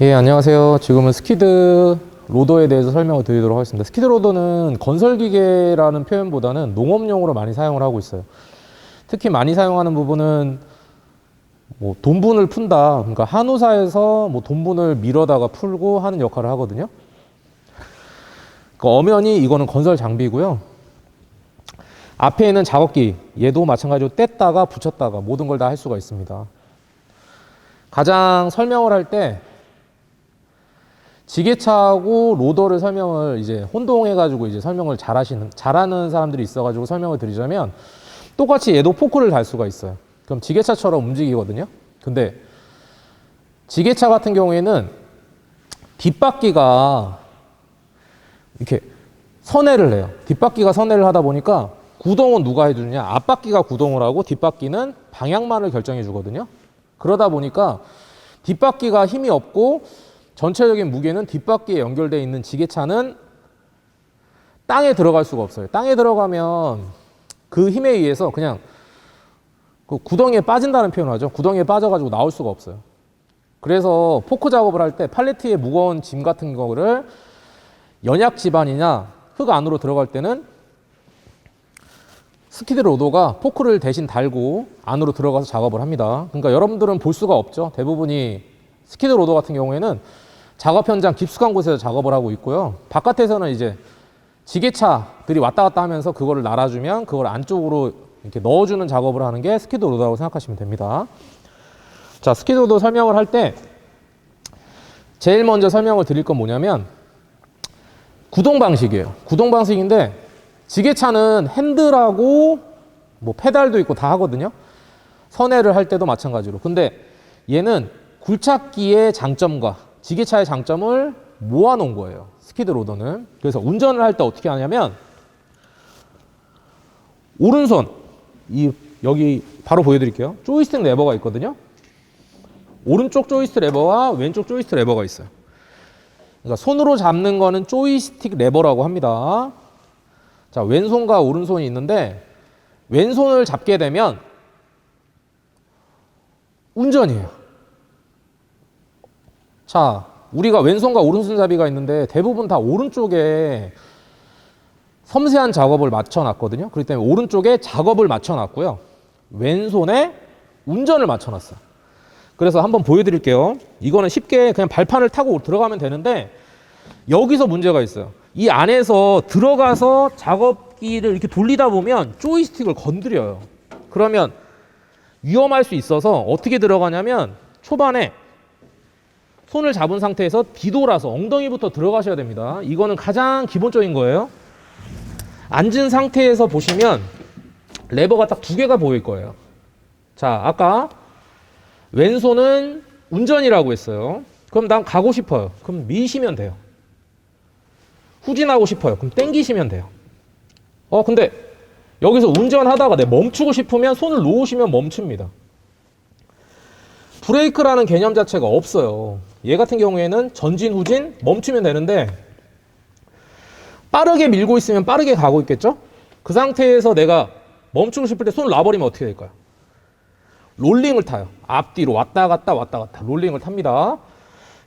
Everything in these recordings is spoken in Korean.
예, 안녕하세요. 지금은 스키드 로더에 대해서 설명을 드리도록 하겠습니다. 스키드 로더는 건설기계라는 표현보다는 농업용으로 많이 사용을 하고 있어요. 특히 많이 사용하는 부분은 뭐 돈분을 푼다. 그러니까 한우사에서 뭐 돈분을 밀어다가 풀고 하는 역할을 하거든요. 그러니까 엄연히 이거는 건설 장비고요. 앞에 있는 작업기, 얘도 마찬가지로 뗐다가 붙였다가 모든 걸 다 할 수가 있습니다. 가장 설명을 할 때 지게차하고 로더를 설명을 이제 혼동해가지고 이제 설명을 잘하는 사람들이 있어가지고 설명을 드리자면, 똑같이 얘도 포크를 달 수가 있어요. 그럼 지게차처럼 움직이거든요. 근데 지게차 같은 경우에는 뒷바퀴가 이렇게 선회를 해요. 뒷바퀴가 선회를 하다 보니까 구동은 누가 해주느냐? 앞바퀴가 구동을 하고 뒷바퀴는 방향만을 결정해 주거든요. 그러다 보니까 뒷바퀴가 힘이 없고 전체적인 무게는 뒷바퀴에 연결되어 있는 지게차는 땅에 들어갈 수가 없어요. 땅에 들어가면 그 힘에 의해서 그냥 그 구덩이에 빠진다는 표현을 하죠. 구덩이에 빠져가지고 나올 수가 없어요. 그래서 포크 작업을 할 때 팔레트에 무거운 짐 같은 거를 연약 지반이나 흙 안으로 들어갈 때는 스키드 로더가 포크를 대신 달고 안으로 들어가서 작업을 합니다. 그러니까 여러분들은 볼 수가 없죠. 대부분이 스키드 로더 같은 경우에는 작업 현장 깊숙한 곳에서 작업을 하고 있고요. 바깥에서는 이제 지게차들이 왔다 갔다 하면서 그거를 날아주면 그걸 안쪽으로 이렇게 넣어주는 작업을 하는 게 스키드 로더라고 생각하시면 됩니다. 자, 스키드 로더 설명을 할 때 제일 먼저 설명을 드릴 건 뭐냐면 구동 방식이에요. 구동 방식인데 지게차는 핸들하고 뭐 페달도 있고 다 하거든요. 선회를 할 때도 마찬가지로. 근데 얘는 굴착기의 장점과 지게차의 장점을 모아놓은 거예요. 스키드 로더는. 그래서 운전을 할 때 어떻게 하냐면 오른손, 여기 바로 보여드릴게요. 조이스틱 레버가 있거든요. 오른쪽 조이스틱 레버와 왼쪽 조이스틱 레버가 있어요. 그러니까 손으로 잡는 거는 조이스틱 레버라고 합니다. 자, 왼손과 오른손이 있는데 왼손을 잡게 되면 운전이에요. 자, 우리가 왼손과 오른손잡이가 있는데 대부분 다 오른쪽에 섬세한 작업을 맞춰놨거든요. 그렇기 때문에 오른쪽에 작업을 맞춰놨고요. 왼손에 운전을 맞춰놨어요. 그래서 한번 보여드릴게요. 이거는 쉽게 그냥 발판을 타고 들어가면 되는데 여기서 문제가 있어요. 이 안에서 들어가서 작업기를 이렇게 돌리다 보면 조이스틱을 건드려요. 그러면 위험할 수 있어서 어떻게 들어가냐면 초반에 손을 잡은 상태에서 뒤돌아서 엉덩이부터 들어가셔야 됩니다. 이거는 가장 기본적인 거예요. 앉은 상태에서 보시면 레버가 딱 두 개가 보일 거예요. 자, 아까 왼손은 운전이라고 했어요. 그럼 난 가고 싶어요. 그럼 미시면 돼요. 후진하고 싶어요. 그럼 땡기시면 돼요. 근데 여기서 운전하다가 멈추고 싶으면 손을 놓으시면 멈춥니다. 브레이크라는 개념 자체가 없어요. 얘 같은 경우에는 전진, 후진, 멈추면 되는데 빠르게 밀고 있으면 빠르게 가고 있겠죠? 그 상태에서 내가 멈추고 싶을 때 손을 놔버리면 어떻게 될까요? 롤링을 타요. 앞뒤로 왔다 갔다 왔다 갔다 롤링을 탑니다.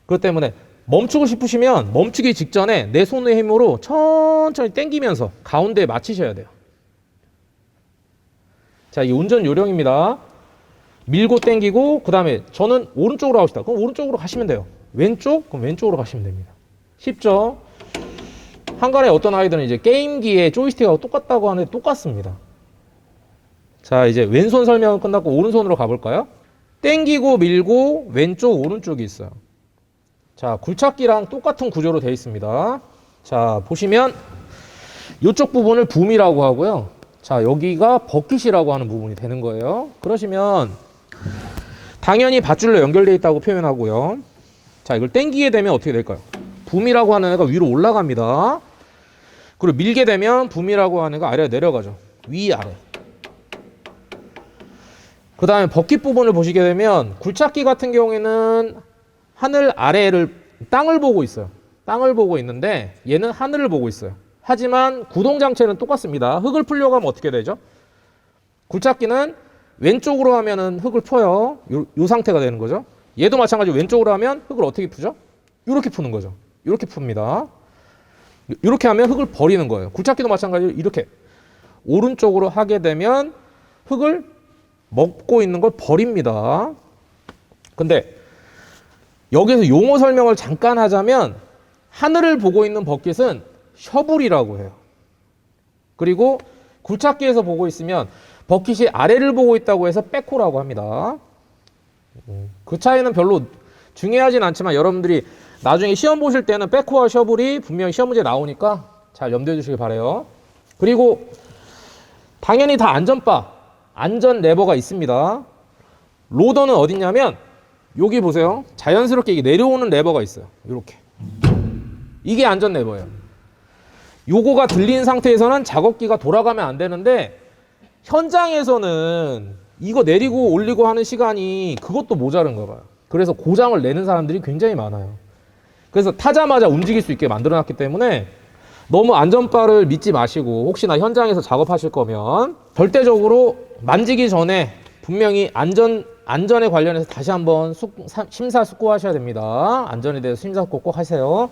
그렇기 때문에 멈추고 싶으시면 멈추기 직전에 내 손의 힘으로 천천히 당기면서 가운데에 맞추셔야 돼요. 자, 이 운전 요령입니다. 밀고 당기고, 그 다음에 저는 오른쪽으로 가고 싶다. 그럼 오른쪽으로 가시면 돼요. 왼쪽? 그럼 왼쪽으로 가시면 됩니다. 쉽죠? 한간에 어떤 아이들은 이제 게임기에 조이스틱하고 똑같다고 하는데 똑같습니다. 자, 이제 왼손 설명은 끝났고 오른손으로 가볼까요? 당기고 밀고 왼쪽 오른쪽이 있어요. 자, 굴착기랑 똑같은 구조로 되어 있습니다. 자, 보시면 이쪽 부분을 붐이라고 하고요. 자, 여기가 버킷이라고 하는 부분이 되는 거예요. 그러시면 당연히 밧줄로 연결되어 있다고 표현하고요. 자, 이걸 당기게 되면 어떻게 될까요? 붐이라고 하는 애가 위로 올라갑니다. 그리고 밀게 되면 붐이라고 하는 애가 아래로 내려가죠. 위아래. 그 다음에 버킷 부분을 보시게 되면 굴착기 같은 경우에는 하늘 아래를 땅을 보고 있어요. 땅을 보고 있는데 얘는 하늘을 보고 있어요. 하지만 구동 장치는 똑같습니다. 흙을 풀려고 하면 어떻게 되죠? 굴착기는 왼쪽으로 하면은 흙을 펴요. 요 상태가 되는 거죠. 얘도 마찬가지로 왼쪽으로 하면 흙을 어떻게 푸죠? 이렇게 푸는 거죠. 이렇게 풉니다. 이렇게 하면 흙을 버리는 거예요. 굴착기도 마찬가지로 이렇게 오른쪽으로 하게 되면 흙을 먹고 있는 걸 버립니다. 근데 여기서 용어 설명을 잠깐 하자면 하늘을 보고 있는 버킷은 셔블이라고 해요. 그리고 굴착기에서 보고 있으면 버킷이 아래를 보고 있다고 해서 백호라고 합니다. 그 차이는 별로 중요하진 않지만 여러분들이 나중에 시험 보실 때는 백호와 셔블이 분명히 시험 문제에 나오니까 잘 염두해 주시길 바라요. 그리고 당연히 다 안전바, 안전 레버가 있습니다. 로더는 어딨냐면 여기 보세요. 자연스럽게 이게 내려오는 레버가 있어요. 이렇게. 이게 안전 레버예요. 요거가 들린 상태에서는 작업기가 돌아가면 안 되는데 현장에서는 이거 내리고 올리고 하는 시간이 그것도 모자른가 봐요. 그래서 고장을 내는 사람들이 굉장히 많아요. 그래서 타자마자 움직일 수 있게 만들어놨기 때문에 너무 안전바를 믿지 마시고 혹시나 현장에서 작업하실 거면 절대적으로 만지기 전에 분명히 안전에 관련해서 다시 한번 심사숙고하셔야 됩니다. 안전에 대해서 심사숙고 꼭 하세요.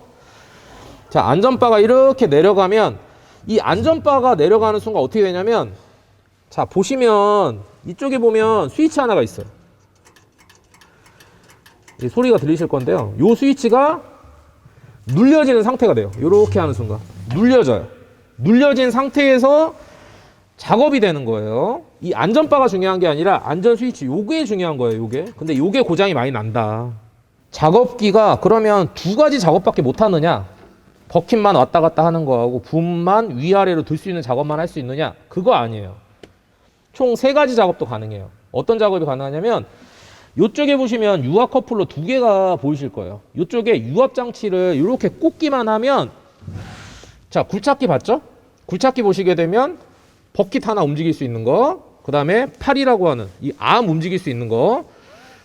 자, 안전바가 이렇게 내려가면 이 안전바가 내려가는 순간 어떻게 되냐면 자, 보시면 이쪽에 보면 스위치 하나가 있어요. 이 소리가 들리실 건데요. 이 스위치가 눌려지는 상태가 돼요. 이렇게 하는 순간 눌려져요. 눌려진 상태에서 작업이 되는 거예요. 이 안전바가 중요한 게 아니라 안전 스위치 요게 중요한 거예요. 요게. 근데 요게 고장이 많이 난다. 작업기가 그러면 두 가지 작업밖에 못 하느냐? 버킷만 왔다 갔다 하는 거하고 붐만 위아래로 들 수 있는 작업만 할 수 있느냐? 그거 아니에요. 총 세 가지 작업도 가능해요. 어떤 작업이 가능하냐면 이쪽에 보시면 유압 커플러 두 개가 보이실 거예요. 이쪽에 유압 장치를 이렇게 꽂기만 하면 자, 굴착기 봤죠? 굴착기 보시게 되면 버킷 하나 움직일 수 있는 거, 그 다음에 팔이라고 하는 이 암 움직일 수 있는 거,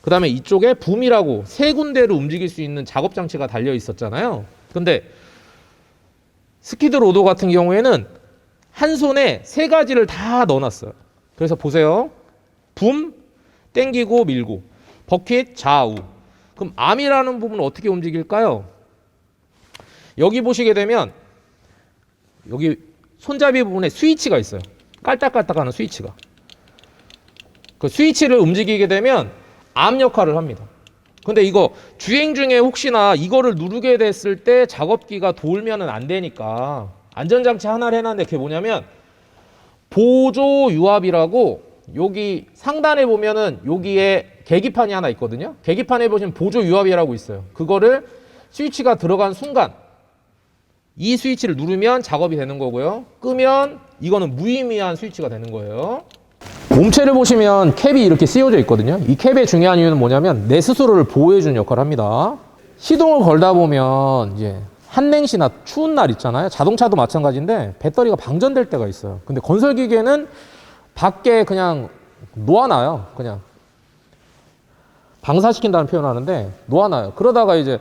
그 다음에 이쪽에 붐이라고 세 군데로 움직일 수 있는 작업 장치가 달려 있었잖아요. 근데 스키드 로더 같은 경우에는 한 손에 세 가지를 다 넣어놨어요. 그래서 보세요. 붐, 땡기고 밀고, 버킷 좌우. 그럼 암이라는 부분은 어떻게 움직일까요? 여기 보시게 되면 여기 손잡이 부분에 스위치가 있어요. 깔딱깔딱하는 스위치가. 그 스위치를 움직이게 되면 암 역할을 합니다. 근데 이거 주행 중에 혹시나 이거를 누르게 됐을 때 작업기가 돌면은 안 되니까 안전장치 하나를 해놨는데 그게 뭐냐면 보조 유압이라고 여기 상단에 보면은 여기에 계기판이 하나 있거든요. 계기판에 보시면 보조 유압이라고 있어요. 그거를 스위치가 들어간 순간 이 스위치를 누르면 작업이 되는 거고요. 끄면 이거는 무의미한 스위치가 되는 거예요. 몸체를 보시면 캡이 이렇게 씌워져 있거든요. 이 캡의 중요한 이유는 뭐냐면 내 스스로를 보호해주는 역할을 합니다. 시동을 걸다 보면 이제 한냉시나 추운 날 있잖아요. 자동차도 마찬가지인데 배터리가 방전될 때가 있어요. 근데 건설기계는 밖에 그냥 놓아놔요. 그냥 방사시킨다는 표현을 하는데 놓아놔요. 그러다가 이제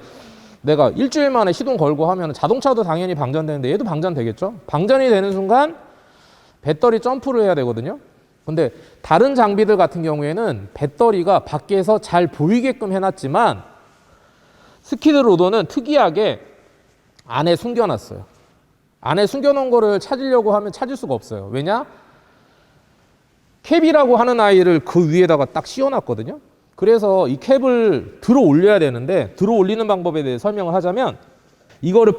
내가 일주일 만에 시동 걸고 하면 자동차도 당연히 방전되는데 얘도 방전되겠죠. 방전이 되는 순간 배터리 점프를 해야 되거든요. 근데 다른 장비들 같은 경우에는 배터리가 밖에서 잘 보이게끔 해놨지만 스키드 로더는 특이하게 안에 숨겨놨어요. 안에 숨겨놓은 거를 찾으려고 하면 찾을 수가 없어요. 왜냐? 캡이라고 하는 아이를 그 위에다가 딱 씌워놨거든요. 그래서 이 캡을 들어 올려야 되는데 들어 올리는 방법에 대해 설명을 하자면 이거를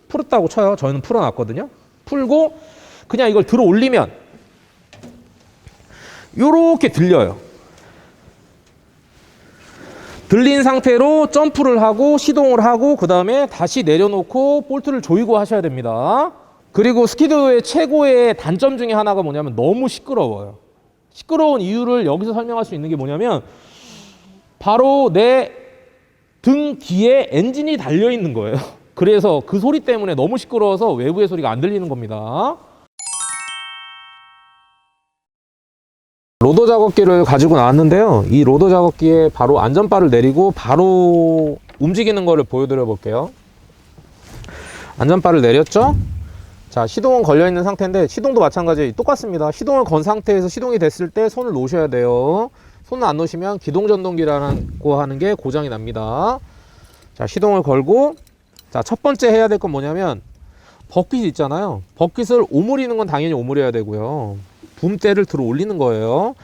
풀었다고 쳐요. 저희는 풀어놨거든요. 풀고 그냥 이걸 들어 올리면 요렇게 들려요. 들린 상태로 점프를 하고 시동을 하고 그 다음에 다시 내려놓고 볼트를 조이고 하셔야 됩니다. 그리고 스키드의 최고의 단점 중에 하나가 뭐냐면 너무 시끄러워요. 시끄러운 이유를 여기서 설명할 수 있는 게 뭐냐면 바로 내 등 뒤에 엔진이 달려 있는 거예요. 그래서 그 소리 때문에 너무 시끄러워서 외부의 소리가 안 들리는 겁니다. 로더 작업기를 가지고 나왔는데요. 이 로더 작업기에 바로 안전바를 내리고 바로 움직이는 거를 보여드려 볼게요. 안전바를 내렸죠? 자, 시동은 걸려 있는 상태인데 시동도 마찬가지 똑같습니다. 시동을 건 상태에서 시동이 됐을 때 손을 놓으셔야 돼요. 손 안 놓으시면 기동전동기라고 하는 게 고장이 납니다. 자, 시동을 걸고, 자, 첫 번째 해야 될 건 뭐냐면 버킷이 있잖아요. 버킷을 오므리는 건 당연히 오므려야 되고요. 붐대를 들어 올리는 거예요.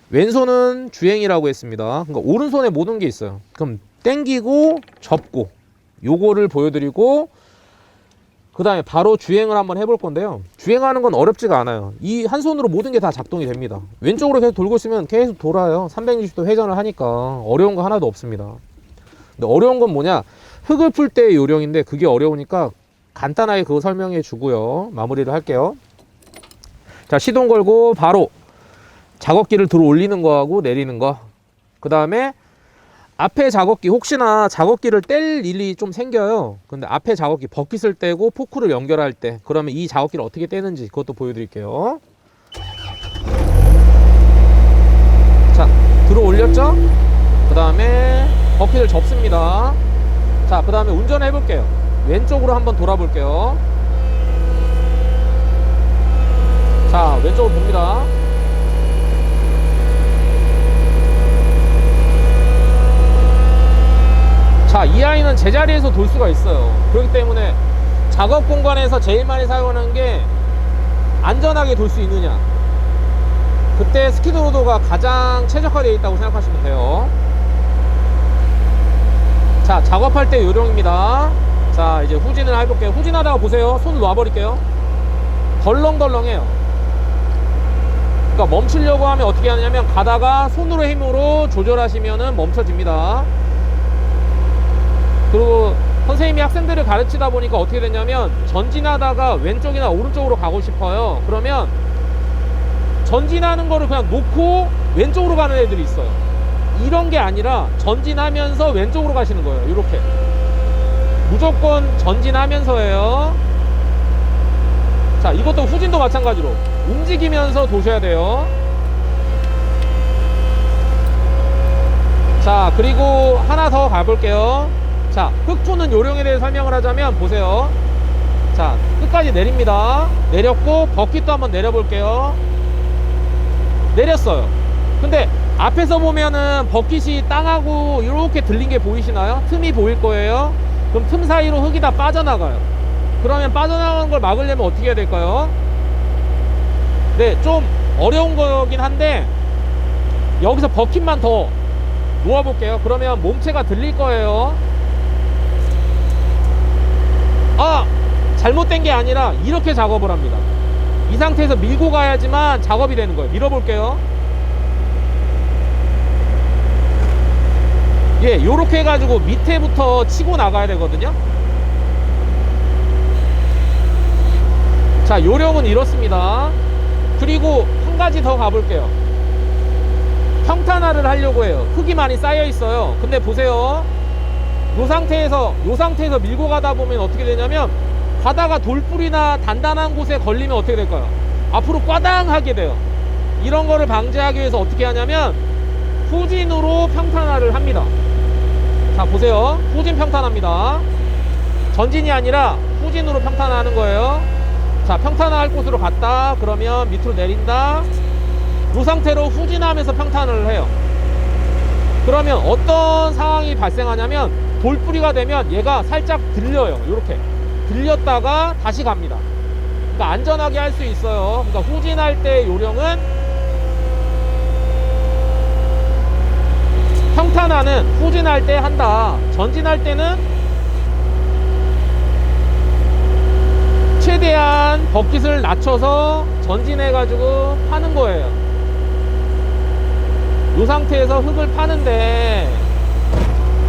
왼손은 주행이라고 했습니다. 그러니까 오른손에 모든 게 있어요. 그럼 땡기고 접고 요거를 보여드리고, 그 다음에 바로 주행을 한번 해볼 건데요. 주행하는 건 어렵지가 않아요. 이 한 손으로 모든 게 다 작동이 됩니다. 왼쪽으로 계속 돌고 있으면 계속 돌아요. 360도 회전을 하니까 어려운 거 하나도 없습니다. 근데 어려운 건 뭐냐, 흙을 풀 때의 요령인데 그게 어려우니까 간단하게 그거 설명해 주고요, 마무리를 할게요. 자, 시동 걸고 바로 작업기를 들어 올리는 거하고 내리는 거, 그 다음에 앞에 작업기, 혹시나 작업기를 뗄 일이 좀 생겨요. 근데 앞에 작업기 버킷을 떼고 포크를 연결할 때, 그러면 이 작업기를 어떻게 떼는지 그것도 보여드릴게요. 자, 들어 올렸죠? 그 다음에 버킷을 접습니다. 자, 그 다음에 운전을 해볼게요. 왼쪽으로 한번 돌아볼게요. 자, 왼쪽으로 봅니다. 자, 이 아이는 제자리에서 돌 수가 있어요. 그렇기 때문에 작업 공간에서 제일 많이 사용하는 게 안전하게 돌 수 있느냐, 그때 스키드로더가 가장 최적화되어 있다고 생각하시면 돼요. 자, 작업할 때 요령입니다. 자, 이제 후진을 해볼게요. 후진하다가 보세요. 손을 놔버릴게요. 덜렁덜렁해요. 그러니까 멈추려고 하면 어떻게 하냐면 가다가 손으로 힘으로 조절하시면은 멈춰집니다. 그리고 선생님이 학생들을 가르치다 보니까 어떻게 됐냐면 전진하다가 왼쪽이나 오른쪽으로 가고 싶어요. 그러면 전진하는 거를 그냥 놓고 왼쪽으로 가는 애들이 있어요. 이런 게 아니라 전진하면서 왼쪽으로 가시는 거예요. 이렇게 무조건 전진하면서예요. 자, 이것도 후진도 마찬가지로 움직이면서 도셔야 돼요. 자, 그리고 하나 더 가볼게요. 자, 흙 푸는 요령에 대해 설명을 하자면 보세요. 자, 끝까지 내립니다. 내렸고 버킷도 한번 내려볼게요. 내렸어요. 근데 앞에서 보면은 버킷이 땅하고 이렇게 들린 게 보이시나요? 틈이 보일 거예요. 그럼 틈 사이로 흙이 다 빠져나가요. 그러면 빠져나가는 걸 막으려면 어떻게 해야 될까요? 네, 좀 어려운 거긴 한데 여기서 버킷만 더 놓아볼게요. 그러면 몸체가 들릴 거예요. 아, 잘못된 게 아니라 이렇게 작업을 합니다. 이 상태에서 밀고 가야지만 작업이 되는 거예요. 밀어볼게요. 예, 요렇게 해가지고 밑에부터 치고 나가야 되거든요. 자, 요령은 이렇습니다. 그리고 한 가지 더 가볼게요. 평탄화를 하려고 해요. 흙이 많이 쌓여 있어요. 근데 보세요. 요 상태에서 밀고 가다 보면 어떻게 되냐면 가다가 돌뿌리나 단단한 곳에 걸리면 어떻게 될까요? 앞으로 꽈당하게 돼요. 이런 거를 방지하기 위해서 어떻게 하냐면 후진으로 평탄화를 합니다. 자, 보세요. 후진 평탄화입니다. 전진이 아니라 후진으로 평탄화하는 거예요. 자, 평탄화할 곳으로 갔다 그러면 밑으로 내린다. 이 상태로 후진하면서 평탄화를 해요. 그러면 어떤 상황이 발생하냐면 돌뿌리가 되면 얘가 살짝 들려요. 이렇게 들렸다가 다시 갑니다. 그러니까 안전하게 할 수 있어요. 그러니까 후진할 때 요령은 평탄화는 후진할 때 한다. 전진할 때는 최대한 버킷을 낮춰서 전진해 가지고 파는 거예요. 이 상태에서 흙을 파는데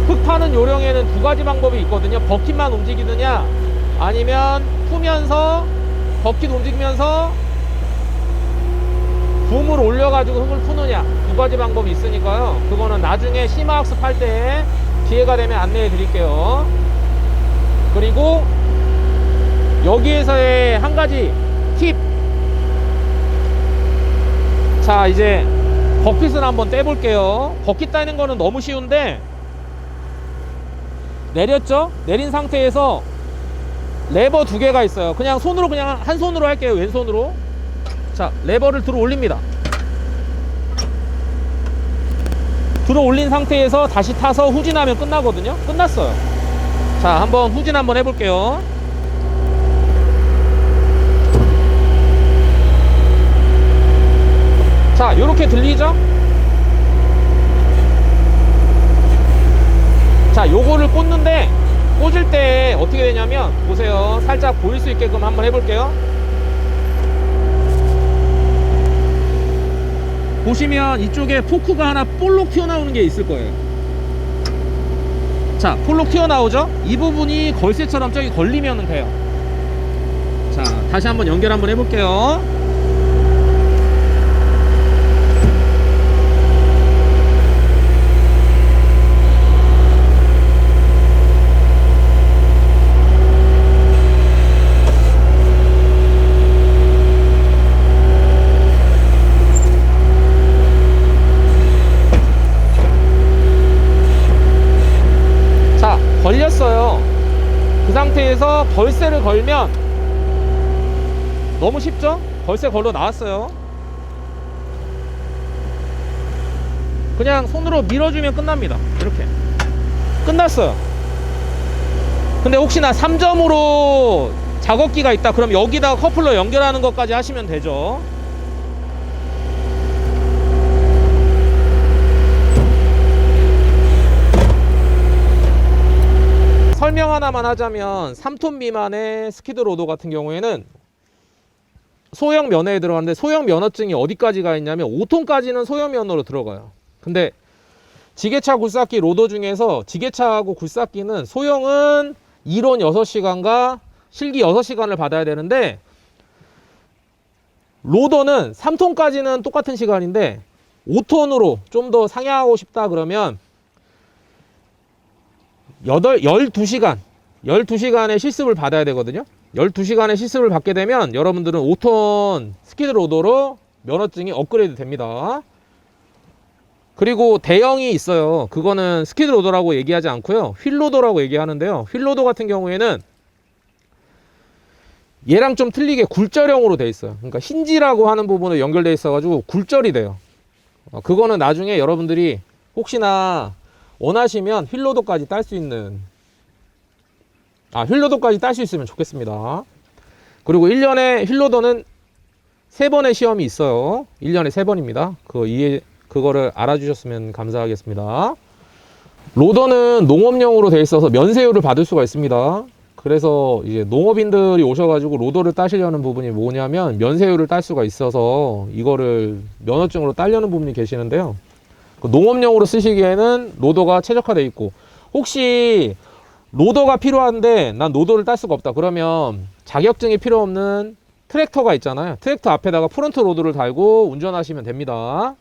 흙 파는 요령에는 두 가지 방법이 있거든요. 버킷만 움직이느냐 아니면 푸면서 버킷 움직이면서 붐을 올려가지고 흙을 푸느냐, 두 가지 방법이 있으니까요. 그거는 나중에 심화학습 할 때 기회가 되면 안내해 드릴게요. 그리고 여기에서의 한 가지 팁. 자, 이제 버킷을 한번 떼볼게요. 버킷 따는 거는 너무 쉬운데 내렸죠? 내린 상태에서 레버 두 개가 있어요. 그냥 손으로, 그냥 한 손으로 할게요. 왼손으로. 자, 레버를 들어 올립니다. 들어 올린 상태에서 다시 타서 후진하면 끝나거든요. 끝났어요. 자, 한번 후진 한번 해볼게요. 자, 요렇게 들리죠? 자, 요거를 꽂는데 꽂을 때 어떻게 되냐면 보세요. 살짝 보일 수 있게끔 한번 해볼게요. 보시면 이쪽에 포크가 하나 볼록 튀어나오는 게 있을 거예요. 자, 볼록 튀어나오죠? 이 부분이 걸쇠처럼 저기 걸리면 돼요. 자, 다시 한번 연결 한번 해볼게요. 걸렸어요. 그 상태에서 걸쇠를 걸면 너무 쉽죠? 걸쇠 걸러 나왔어요. 그냥 손으로 밀어주면 끝납니다. 이렇게 끝났어요. 근데 혹시나 3점으로 작업기가 있다 그럼 여기다가 커플러 연결하는 것까지 하시면 되죠. 설명 하나만 하자면 3톤 미만의 스키드 로더 같은 경우에는 소형 면허에 들어가는데 소형 면허증이 어디까지 가 있냐면 5톤까지는 소형 면허로 들어가요. 근데 지게차 굴삭기 로더 중에서 지게차하고 굴삭기는 소형은 2론 6시간과 실기 6시간을 받아야 되는데 로더는 3톤까지는 똑같은 시간인데 5톤으로 좀 더 상향하고 싶다 그러면 12시간의 실습을 받아야 되거든요. 12시간의 실습을 받게 되면 여러분들은 5톤 스키드 로더로 면허증이 업그레이드 됩니다. 그리고 대형이 있어요. 그거는 스키드 로더라고 얘기하지 않고요. 휠 로더라고 얘기하는데요. 휠 로더 같은 경우에는 얘랑 좀 틀리게 굴절형으로 돼 있어요. 그러니까 힌지라고 하는 부분에 연결돼 있어 가지고 굴절이 돼요. 그거는 나중에 여러분들이 혹시나 원하시면 휠로더까지 딸 수 있는 휠로더까지 딸 수 있으면 좋겠습니다. 그리고 1년에 휠로더는 3번의 시험이 있어요. 1년에 3번입니다. 그거를 알아주셨으면 감사하겠습니다. 로더는 농업용으로 되어 있어서 면세율을 받을 수가 있습니다. 그래서 이제 농업인들이 오셔가지고 로더를 따시려는 부분이 뭐냐면 면세율을 딸 수가 있어서 이거를 면허증으로 따려는 분이 계시는데요. 농업용으로 쓰시기에는 로더가 최적화되어 있고 혹시 로더가 필요한데 난 로더를 딸 수가 없다 그러면 자격증이 필요 없는 트랙터가 있잖아요. 트랙터 앞에다가 프론트 로드를 달고 운전하시면 됩니다.